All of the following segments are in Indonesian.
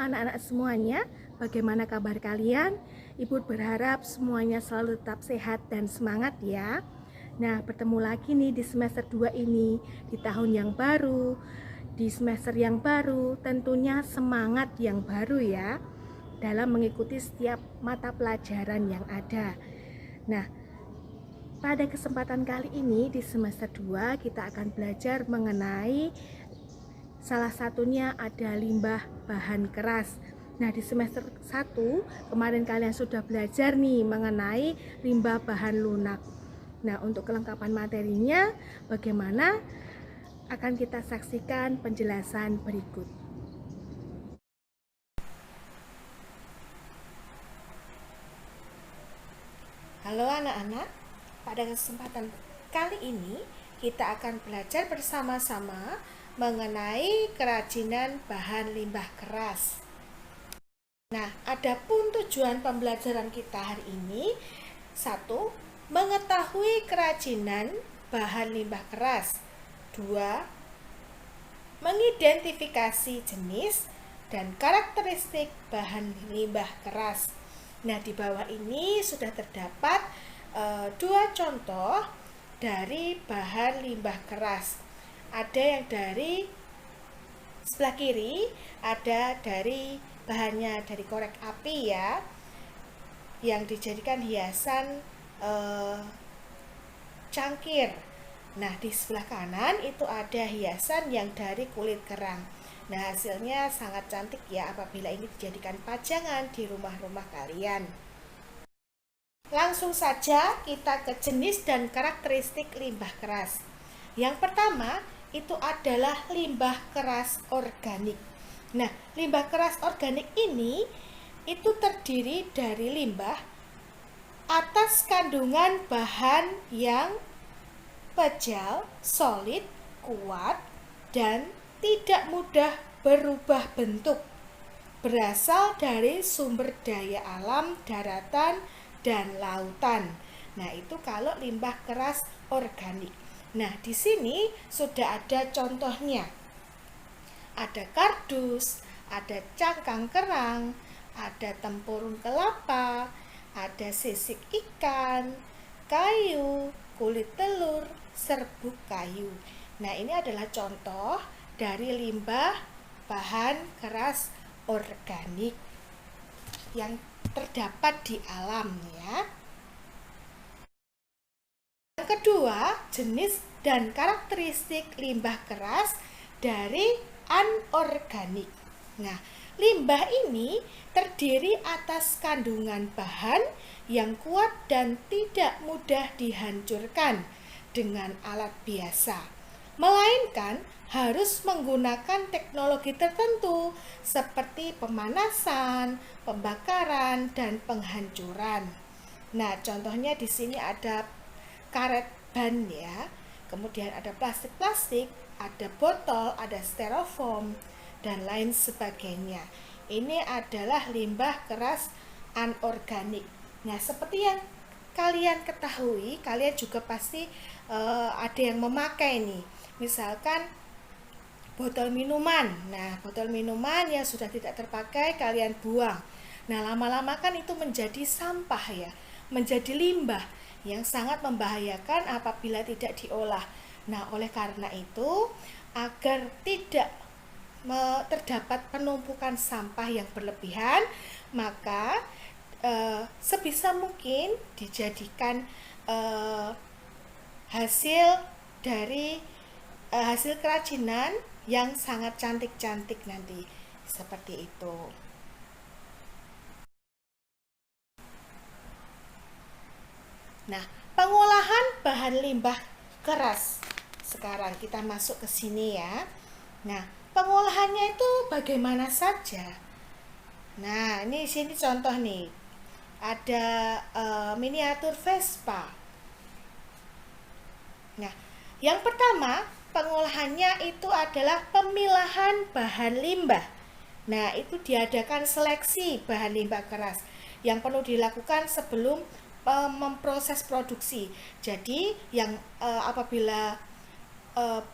anak-anak semuanya, bagaimana kabar kalian? Ibu berharap semuanya selalu tetap sehat dan semangat ya. Nah, bertemu lagi nih di semester 2 ini, di tahun yang baru, di semester yang baru, tentunya semangat yang baru ya, dalam mengikuti setiap mata pelajaran yang ada. Nah, pada kesempatan kali ini di semester 2 kita akan belajar mengenai salah satunya ada limbah bahan keras. Nah, di semester 1 kemarin kalian sudah belajar nih mengenai limbah bahan lunak. Nah, untuk kelengkapan materinya bagaimana akan kita saksikan penjelasan berikut. Halo anak-anak, pada kesempatan kali ini kita akan belajar bersama-sama mengenai kerajinan bahan limbah keras. Nah, adapun tujuan pembelajaran kita hari ini, 1. Mengetahui kerajinan bahan limbah keras. 2. Mengidentifikasi jenis dan karakteristik bahan limbah keras. Nah, di bawah ini sudah terdapat dua contoh dari bahan limbah keras. Ada yang dari sebelah kiri, ada dari bahannya dari korek api ya, yang dijadikan hiasan cangkir. Nah, di sebelah kanan itu ada hiasan yang dari kulit kerang. Nah, hasilnya sangat cantik ya apabila ini dijadikan pajangan di rumah-rumah kalian. Langsung saja kita ke jenis dan karakteristik limbah keras. Yang pertama itu adalah limbah keras organik. Nah, limbah keras organik ini itu terdiri dari limbah atas kandungan bahan yang pejal, solid, kuat, dan tidak mudah berubah bentuk. Berasal dari sumber daya alam, daratan, dan lautan. Nah, itu kalau limbah keras organik. Nah, di sini sudah ada contohnya. Ada kardus, ada cangkang kerang, ada tempurung kelapa, ada sisik ikan, kayu, kulit telur, serbuk kayu. Nah, ini adalah contoh dari limbah bahan keras organik yang terdapat di alam ya. Yang kedua, jenis dan karakteristik limbah keras dari anorganik. Nah, limbah ini terdiri atas kandungan bahan yang kuat dan tidak mudah dihancurkan dengan alat biasa, melainkan harus menggunakan teknologi tertentu seperti pemanasan, pembakaran, dan penghancuran. Nah, contohnya di sini ada karet ban ya, kemudian ada plastik-plastik, ada botol, ada styrofoam, dan lain sebagainya. Ini adalah limbah keras anorganik. Nah, seperti yang kalian ketahui, kalian juga pasti ada yang memakai nih. Misalkan botol minuman. Nah, botol minuman yang sudah tidak terpakai kalian buang. Nah, lama-lama kan itu menjadi sampah ya, menjadi limbah yang sangat membahayakan apabila tidak diolah. Nah, oleh karena itu, agar tidak terdapat penumpukan sampah yang berlebihan, maka sebisa mungkin dijadikan hasil dari hasil kerajinan yang sangat cantik-cantik nanti seperti itu. Nah, pengolahan bahan limbah keras. Sekarang kita masuk ke sini ya. Nah, pengolahannya itu bagaimana saja? Nah, ini sini contoh nih. Ada miniatur Vespa. Nah, yang pertama, pengolahannya itu adalah pemilahan bahan limbah. Nah, itu diadakan seleksi bahan limbah keras yang perlu dilakukan sebelum memproses produksi. Jadi, yang apabila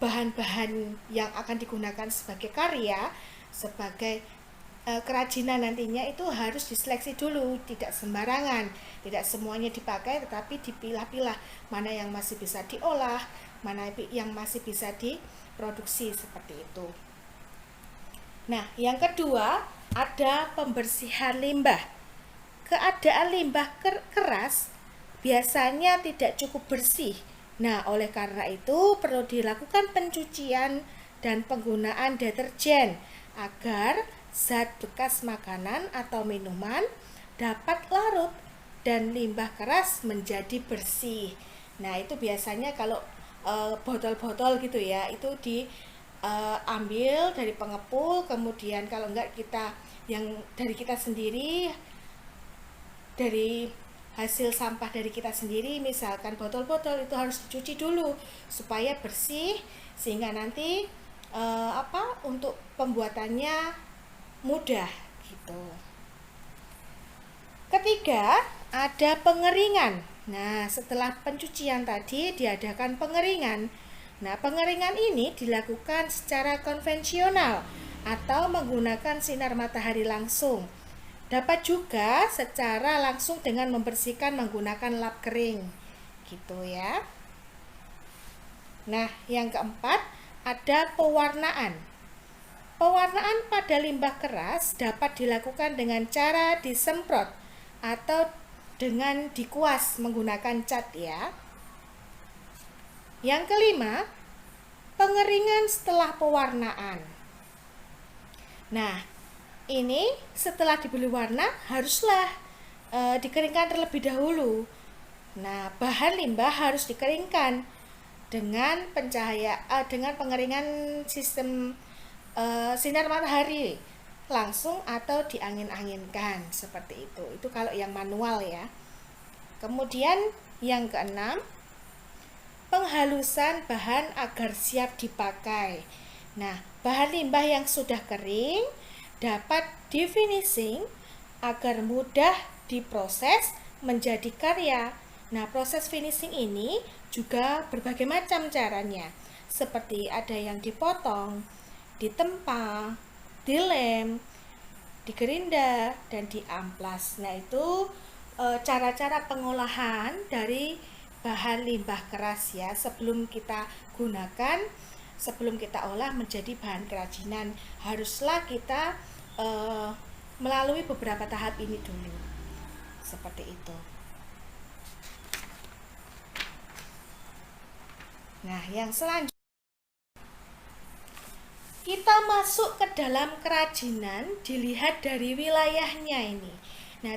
bahan-bahan yang akan digunakan sebagai karya, sebagai kerajinan nantinya itu harus diseleksi dulu, tidak sembarangan, tidak semuanya dipakai, tetapi dipilah-pilah mana yang masih bisa diolah, mana yang masih bisa diproduksi, seperti itu. Nah, yang kedua ada pembersihan limbah. Keadaan limbah keras biasanya tidak cukup bersih. Nah, oleh karena itu perlu dilakukan pencucian dan penggunaan deterjen agar zat bekas makanan atau minuman dapat larut dan limbah keras menjadi bersih. Nah, itu biasanya kalau botol-botol gitu ya, itu diambil dari pengepul, kemudian kalau enggak kita yang dari kita sendiri, dari hasil sampah dari kita sendiri, misalkan botol-botol itu harus dicuci dulu supaya bersih, sehingga nanti untuk pembuatannya mudah gitu. Ketiga, ada pengeringan. Nah, setelah pencucian tadi diadakan pengeringan. Nah, pengeringan ini dilakukan secara konvensional atau menggunakan sinar matahari langsung. Dapat juga secara langsung dengan membersihkan menggunakan lap kering. Gitu ya. Nah, yang keempat ada pewarnaan. Pewarnaan pada limbah keras dapat dilakukan dengan cara disemprot atau dengan dikuas menggunakan cat ya. Yang kelima, pengeringan setelah pewarnaan. Nah, ini setelah diberi warna haruslah dikeringkan terlebih dahulu. Nah, bahan limbah harus dikeringkan dengan dengan pengeringan sistem sinar matahari langsung atau diangin-anginkan, seperti itu. Itu kalau yang manual ya. Kemudian yang keenam, penghalusan bahan agar siap dipakai. Nah, bahan limbah yang sudah kering dapat di-finishing agar mudah diproses menjadi karya. Nah, proses finishing ini juga berbagai macam caranya. Seperti ada yang dipotong, ditempa, dilem, digerinda, dan diamplas. Nah, itu cara-cara pengolahan dari bahan limbah keras ya, sebelum kita gunakan, sebelum kita olah menjadi bahan kerajinan, haruslah kita melalui beberapa tahap ini dulu, seperti itu. Nah, yang selanjutnya kita masuk ke dalam kerajinan, dilihat dari wilayahnya ini. Nah,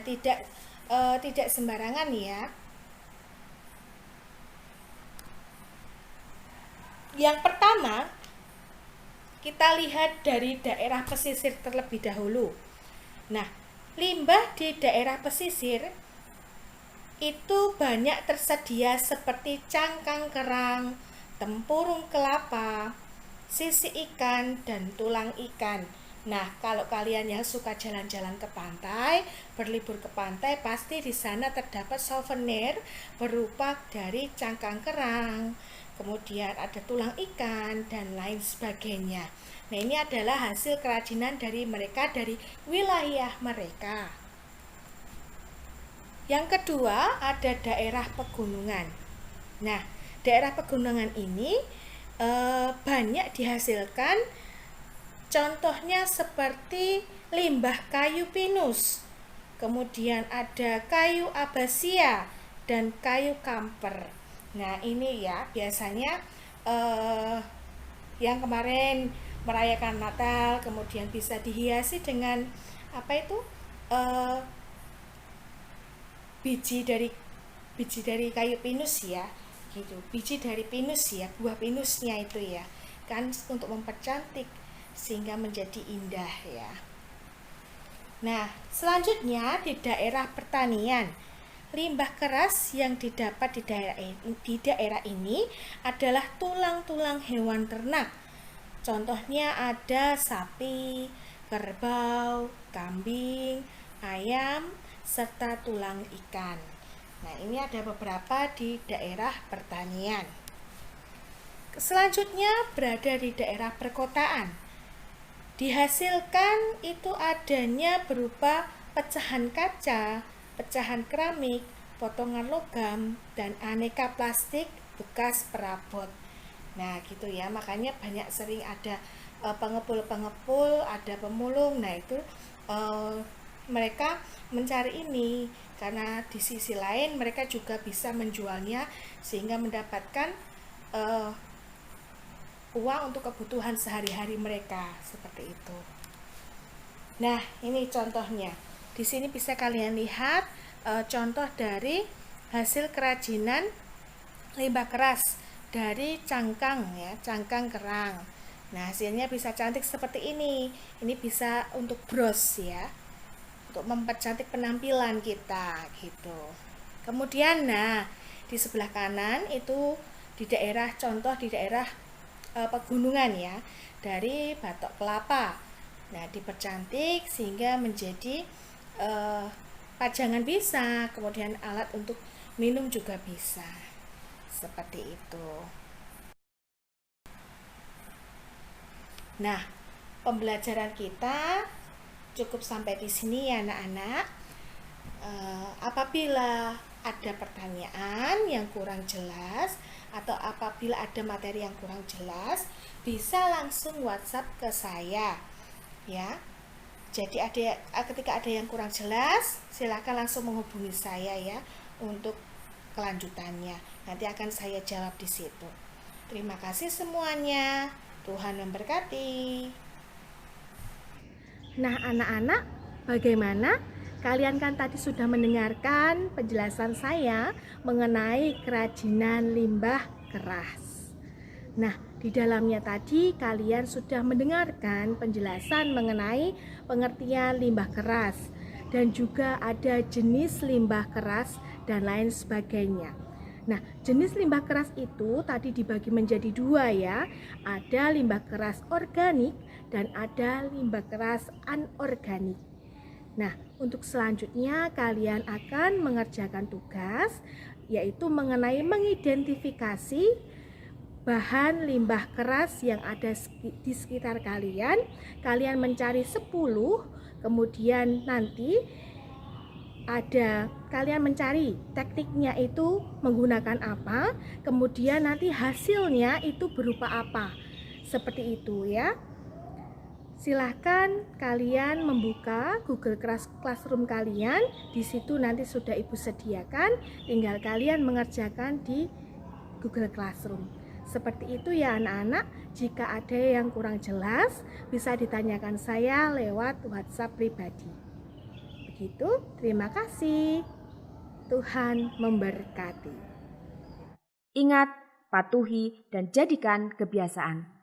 tidak sembarangan ya. Yang pertama, kita lihat dari daerah pesisir terlebih dahulu. Nah, limbah di daerah pesisir itu banyak tersedia seperti cangkang kerang, tempurung kelapa, sisi ikan, dan tulang ikan. Nah, kalau kalian yang suka jalan-jalan ke pantai, berlibur ke pantai, pasti di sana terdapat souvenir berupa dari cangkang kerang, kemudian ada tulang ikan, dan lain sebagainya. Nah, ini adalah hasil kerajinan dari mereka, dari wilayah mereka. Yang kedua, ada daerah pegunungan. Nah, daerah pegunungan ini banyak dihasilkan, contohnya seperti limbah kayu pinus, kemudian ada kayu abasia dan kayu kamper. Nah, ini ya biasanya yang kemarin merayakan Natal, kemudian bisa dihiasi dengan biji dari kayu pinus ya, gitu. Biji dari pinus ya, buah pinusnya itu ya, kan, untuk mempercantik sehingga menjadi indah ya. Nah, selanjutnya di daerah pertanian, limbah keras yang didapat di daerah ini adalah tulang-tulang hewan ternak. Contohnya ada sapi, kerbau, kambing, ayam, serta tulang ikan. Nah, ini ada beberapa di daerah pertanian. Selanjutnya berada di daerah perkotaan. dihasilkan itu adanya berupa pecahan kaca, pecahan keramik, potongan logam, dan aneka plastik bekas perabot. Nah gitu ya, makanya banyak sering ada pengepul-pengepul, ada pemulung. Nah itu mereka mencari ini karena di sisi lain mereka juga bisa menjualnya sehingga mendapatkan uang untuk kebutuhan sehari-hari mereka seperti itu. Nah, ini contohnya. Di sini bisa kalian lihat contoh dari hasil kerajinan limbah keras dari cangkang ya, cangkang kerang. Nah, hasilnya bisa cantik seperti ini. Ini bisa untuk bros ya, untuk mempercantik penampilan kita gitu. Kemudian, nah di sebelah kanan itu di daerah contoh di daerah pegunungan ya, dari batok kelapa. Nah, dipercantik sehingga menjadi pajangan bisa, kemudian alat untuk minum juga bisa. Seperti itu. Nah, pembelajaran kita cukup sampai di sini ya anak-anak. Apabila ada pertanyaan yang kurang jelas atau apabila ada materi yang kurang jelas, bisa langsung WhatsApp ke saya ya. Jadi ketika ada yang kurang jelas, silakan langsung menghubungi saya ya untuk kelanjutannya. Nanti akan saya jawab di situ. Terima kasih semuanya. Tuhan memberkati. Nah, anak-anak, bagaimana? Kalian kan tadi sudah mendengarkan penjelasan saya mengenai kerajinan limbah keras. Nah, di dalamnya tadi kalian sudah mendengarkan penjelasan mengenai pengertian limbah keras dan juga ada jenis limbah keras dan lain sebagainya. Nah, jenis limbah keras itu tadi dibagi menjadi dua ya. Ada limbah keras organik dan ada limbah keras anorganik. Nah, untuk selanjutnya kalian akan mengerjakan tugas yaitu mengenai mengidentifikasi bahan limbah keras yang ada di sekitar kalian. Kalian mencari 10, kemudian nanti kalian mencari tekniknya itu menggunakan apa, kemudian nanti hasilnya itu berupa apa. Seperti itu ya. Silahkan kalian membuka Google Classroom kalian. Di situ nanti sudah Ibu sediakan, tinggal kalian mengerjakan di Google Classroom. Seperti itu ya anak-anak. Jika ada yang kurang jelas, bisa ditanyakan saya lewat WhatsApp pribadi. Begitu, terima kasih. Tuhan memberkati. Ingat, patuhi dan jadikan kebiasaan.